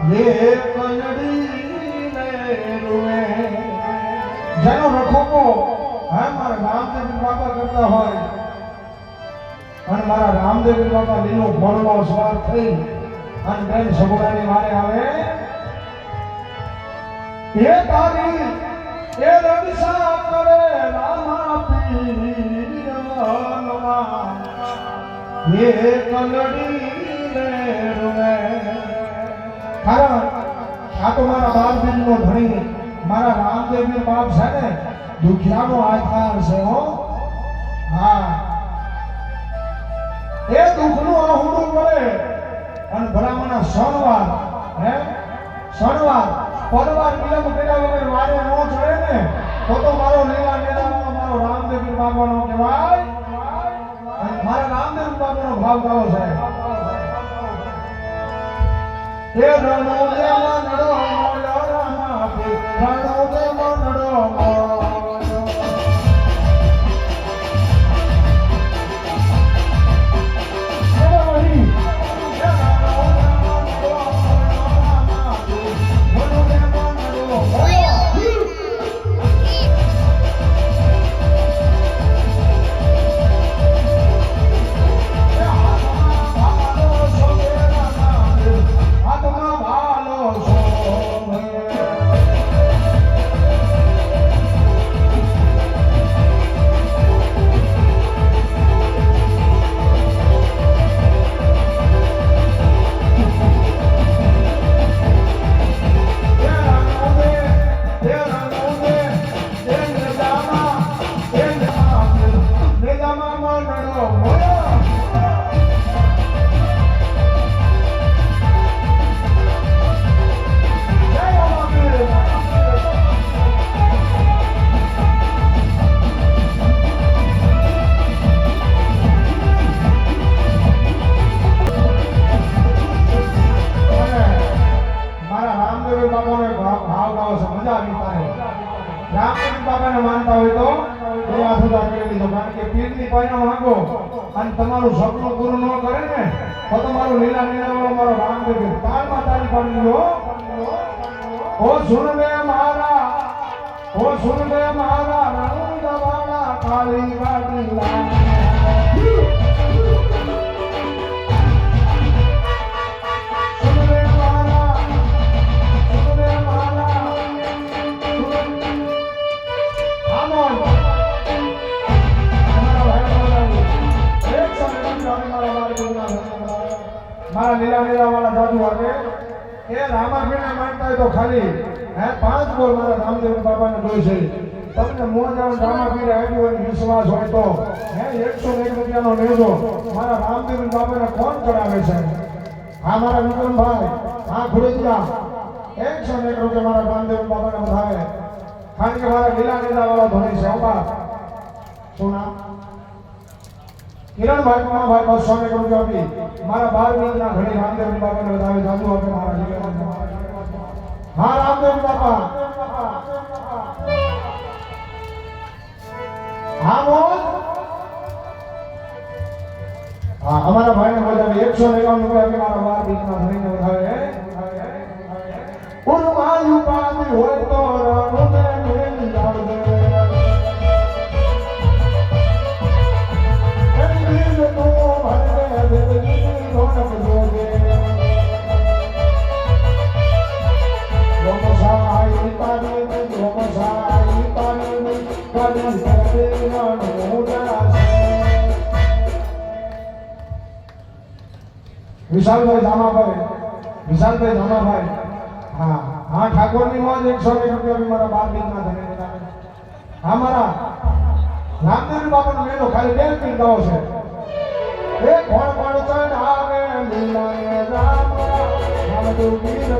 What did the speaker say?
ये कलड़ी ने रुए જેનો રખોપો હે મારા રામદેવ બાબા કરતા હોય અને મારા રામદેવ બાબા લીલો ઘોડનો સવાર થઈ અને બેન સગુણાની વારે આવે એ તારી એ રક્ષા કરે રામા પીરવા એ કલડી ને રોવે કારણ આ તો મારા બાપ બેનનો ધણી મારા રામદેવનો બાપ છે ને દુખિયાનો આધાર છે હો હા એ દુખનું આહુડું પડે અને ભલામણા શણવાર હે શણવાર પરવાર વિલંબ કર્યા વગર વારે નો ચડે ને તો મારો લીલા મેળાનો મારો રામદેવ બાબાનો કહેવાય અને મારા રામદેવ બાબાનો ભાવ ગાવો છે એ રણો દેવા નડો મોલો રામા રણો દેવા નડો મોલો તમારું સપનું પૂરું ન કરે ને તો તમારું લીલા નીલાવાળો મારો રામદેવ તાળમાં તાળી પાડી લો ઓ સુન મે મારા રણુંદવાળા કાળી વાડીલા મારા લીલા વાળા જાદુ આવે એ રામાભીને માનતા હોય તો ખાલી હે 5 બોલ મારા રામદેવ બાબાને જોઈ છે તમને મોજાનો રામાભીને આવ્યો હોય વિશ્વાસ હોય તો હે 101 રૂપિયાનો લેજો મારા રામદેવ બાબાને કોણ ચડાવે છે હા મારા વિક્રમભાઈ હા ખુરેજા 101 રૂપિયા મારા રામદેવ બાબાને વધાવે કારણ કે મારા લીલા વાળા ધણી છે બાપ શું નામ કિરણભાઈ ભાઈ 201 રૂપિયા આપી મારા 12 મિનિટના ઘણી રામદેવ બાબાને વધાવે જાદુ આપે મારા જીવનમાં હા રામદેવ બાબા હા મોજ હા અમારા ભાઈને વધાવે 191 રૂપિયા આપી મારા 12 મિનિટના ઘણીને વધાવે ઉર્માયુ પામી હોય તો રણુને મેલી આવજે વિશાલભાઈ જામાભાઈ હા હા ઠાકોરની મોજ 101 રૂપિયા મારા 12 મિનિટના ધણી વધાવે હા મારા રામદેવ બાબાનો મેળો ખાલી 2 મિનિટ ગાવો છે એ કોણ ચડ આવે લીલા રામ રામદેવ ગીર